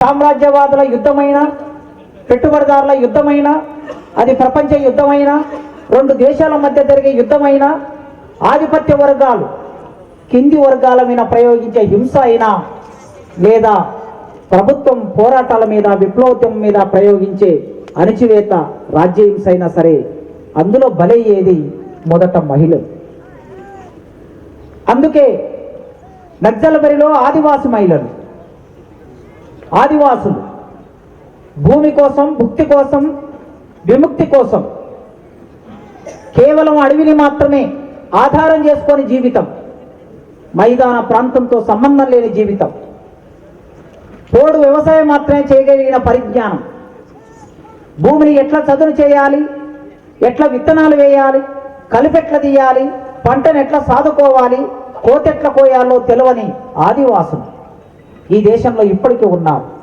సామ్రాజ్యవాదుల యుద్ధమైన, పెట్టుబడిదారుల యుద్ధమైన, అది ప్రపంచ యుద్ధమైన, రెండు దేశాల మధ్య జరిగే యుద్ధమైన, ఆధిపత్య వర్గాలు కింది వర్గాల మీద ప్రయోగించే హింస అయినా, లేదా ప్రభుత్వం పోరాటాల మీద, విప్లవం మీద ప్రయోగించే అణచివేత రాజ్యహింస అయినా సరే అందులో బలయ్యేది మొదట మహిళలు. అందుకే నక్సల్బరిలో ఆదివాసి మహిళలు, ఆదివాసులు భూమి కోసం, భుక్తి కోసం, విముక్తి కోసం కేవలం అడవిని మాత్రమే ఆధారం చేసుకొని జీవితం, మైదాన ప్రాంతంతో సంబంధం లేని జీవితం, పోడు వ్యవసాయం మాత్రమే చేయగలిగిన పరిజ్ఞానం, భూమిని ఎట్లా చదును చేయాలి, ఎట్లా విత్తనాలు వేయాలి, కలిపెట్ల తీయాలి, పంటను ఎట్లా సాదుకోవాలి, కోతెట్ల కోయాలో తెలియని ఆదివాసులు ఈ దేశంలో ఇప్పటికీ ఉన్నారు.